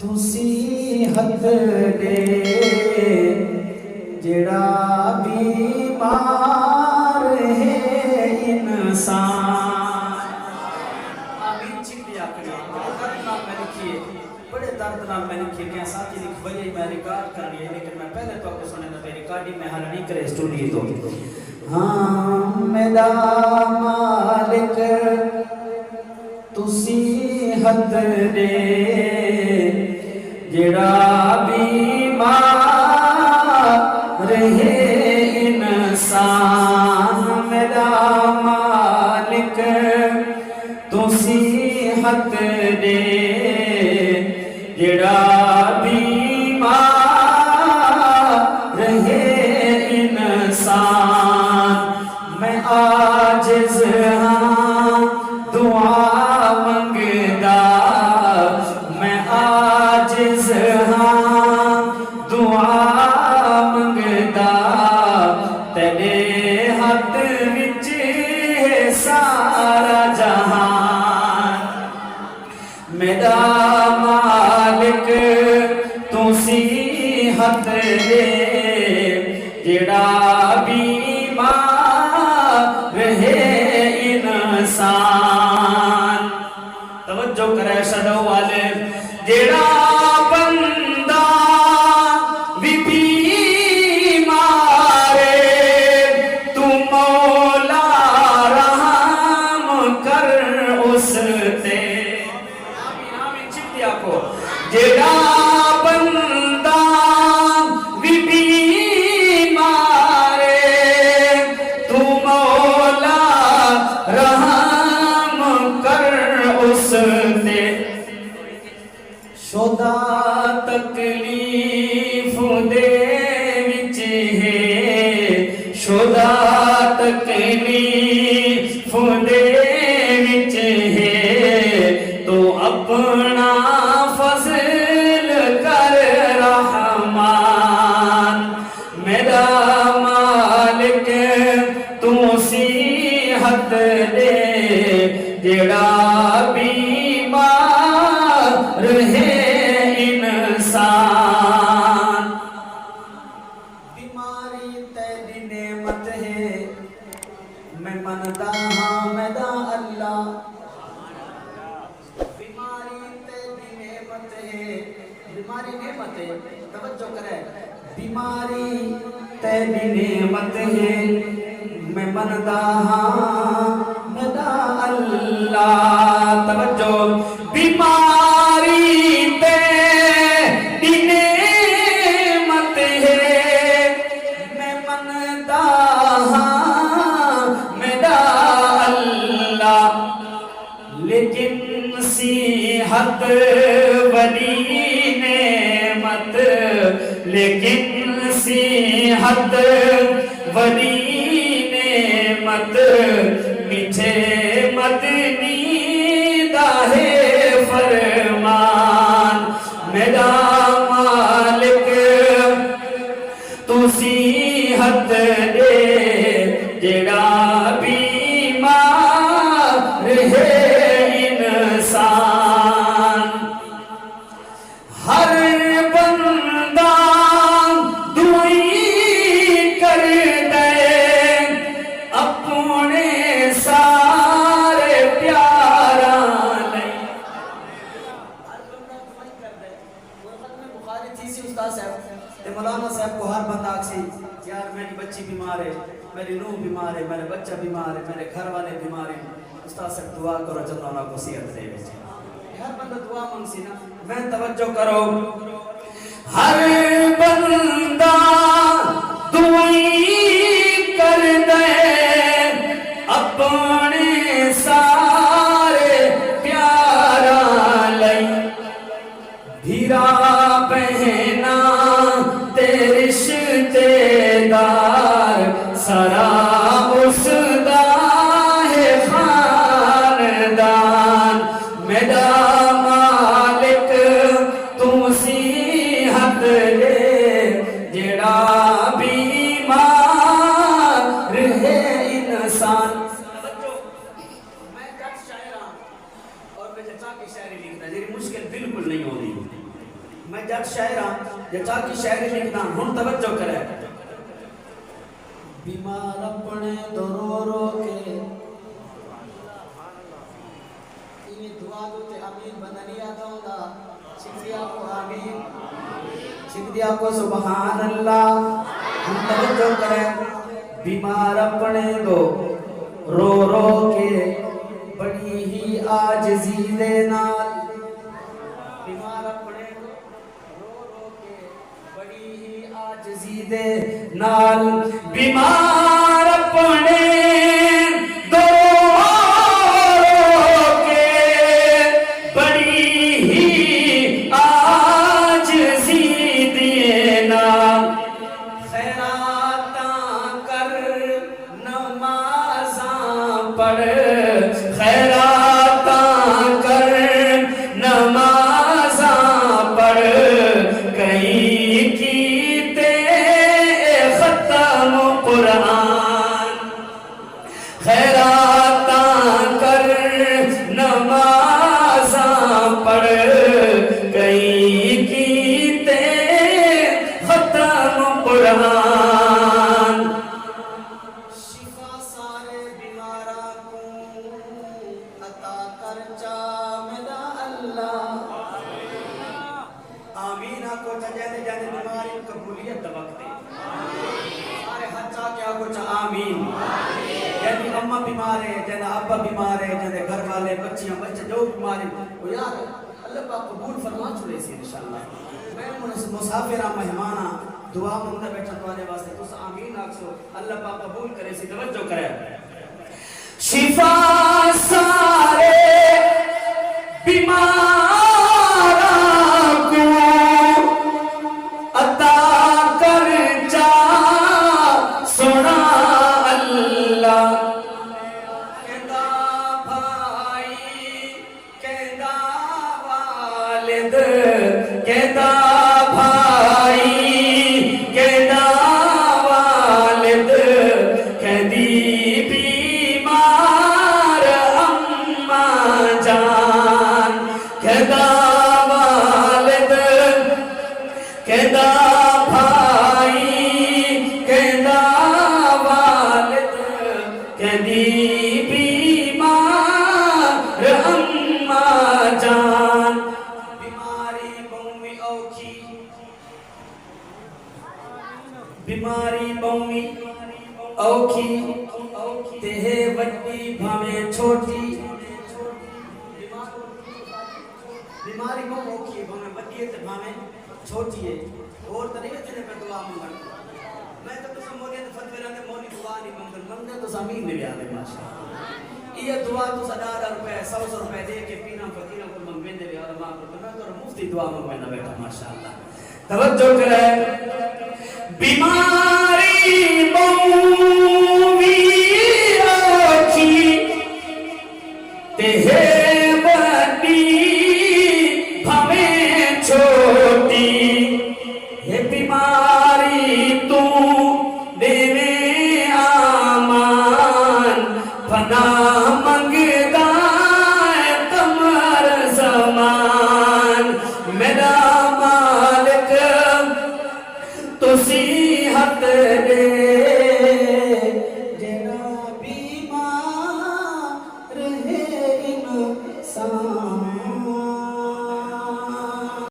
तुसी हथ दे जेड़ा बीमार है इंसान। आमीन चिकली आखिए दर्द नाल मैं लिखिए, बड़े दर्द नाल मैं लिखिए कि साथी लिख वजह मैं रिकॉर्ड कर रही है, लेकिन मैं पहले तो आपको सुने मेरी रिकॉर्डिंग में हल नहीं करे स्टूडियो तो। हाँ मेरा मालिक तुसी हथ दे जेड़ा बीमार है इंसान। मेरा मालिक तुसी हथ दे जेड़ा बीमार है इंसान। मैं आजिज़ हाँ दुआ मंगदा, मैं आजिज़ हाँ दुआ मंगदा, तेरे हाथ विच है सारा जहान। मेरा मालिक तुसी हथ दे जेड़ा बीमार है इंसान। तवज्जो करे सडो वाले, जेड़ा बंदा भी बीमार तू मौला रहम कर उस ते। आमीन चिट्ठिया को जेड़ा बंदा भी बीमार तू मौला रहम कर उस ते। शोदा तकलीफ दे विच है, शोदा तकलीफ दे विच है, तो अपना फजल कर रहमान। मेरा मालिक तुसी हथ दे जेड़ा बीमार है इंसान। बीमारी तेरी नेमत है, मैं मनदा हाँ मेरा अल्लाह। बीमारी तेरी नेमत है, बीमारी नेमत है, तवज्जो करे। बीमारी तेरी नेमत है, मैं मनदा हाँ मेरा अल्लाह। तवज्जो बीमारी तेरी नेमत है, मैं मनदा हाँ मेरा अल्लाह। लेकिन सेहत बड़ी नेमत, लेकिन सेहत बड़ी नेमत, मीठे मदनी दा है फरमान। मेरा मालिक तुसी हथ दे जेड़ा बीमार है इंसान। हर बंदा दुई कर दे अपने सारे प्यारा नहीं। हर बंदा दुई कर दे। वो खत्म बुखारी थी सी उस्ताद साहब ते मौलाना साहब को हर बंदा आखसी यार मेरी बच्ची बीमार है, मेरी नूह बीमार है, मेरे बच्चा बीमार है, मेरे घर वाले बीमार हैं। उस्ताद साहब दुआ करो जल्द अल्लाह को सेहत दे। हर बंदा दुआ मांगसी ना, मैं तवज्जो करो। हर बंदा दुई कर दे अपने सारे प्यारा लई। धीरा बहना ते रिश्तेदार सारा उसदा है खानदान। मेरा मालिक तुसी हथ दे जेड़ा شاعری لکھتا جی مشکل بالکل نہیں ہوتی میں جٹ شاعر ہاں جا کی شاعری لکھتا ہوں توجہ کرے بیمار اپنے تو رو رو کے انہیں دعا دوتے امین بندنی آتا ہوں دا شکریہ کو آمین شکریہ کو سبحان اللہ ہم توجہ کرے بیمار اپنے تو رو رو کے بڑی ہی عاجزی دے نال بیمار اپنے رو رو کے بڑی ہی عاجزی دے نال بیمار اپنے دو رو کے بڑی ہی عاجزی دے نال خیراتاں کر نمازاں پڑھ خیراتاں کر نمازاں پڑھ کہیں کیتے ختم قرآن خیراتاں کر نمازاں پڑھ کہیں کیتے ختم قرآن شفا سارے بیماراں کو عطا کر چاہمدہ اللہ آمین آکو جانے جانے بیماری قبولیت دبکتے سارے حد چاہ کیا کو چاہ آمین یعنی اممہ بیمار ہے جانے ابا بیمار ہے جانے گھر والے بچیاں بچے جو بیماری وہ یار اللہ پاک قبول فرما چھوڑے سے انشاءاللہ میں مسافرہ مہمانہ دعا مندہ بیٹھا توانے واسطے تو آمین آکسو اللہ پاک قبول کرے سی توجہ کرے شفا سارے بیماراں کو عطا کر جا سنا اللہ کہندا بھائی کہندا والد کہندا بھائی کہندا والد کہندی بیمار اماں جان کہندا والد کہندا بھائی کہندا والد کہندی بیمار اماں جان بیماری بہمی اوکھی بیماری بہمی اوکھی تے وڈی بھاویں چھوٹی بیماری بہت اوکھی ہے بھاویں وڈی ہے تے بھاویں چھوٹی ہے اور طریقے سے پہ دعا مانگن میں تو تسا مولی تے فتوی رہندے مولی دعا نہیں مانگن مندے تو زمین میں بھی آدے ماشاءاللہ یہ دعا تو 1000 روپے 100 روپے دے کے پینا فقیروں کو منگویں دے علماء کو میں تو مفتی دعا منگویں بیٹھا ماشاءاللہ توجہ کرے بیماری بہو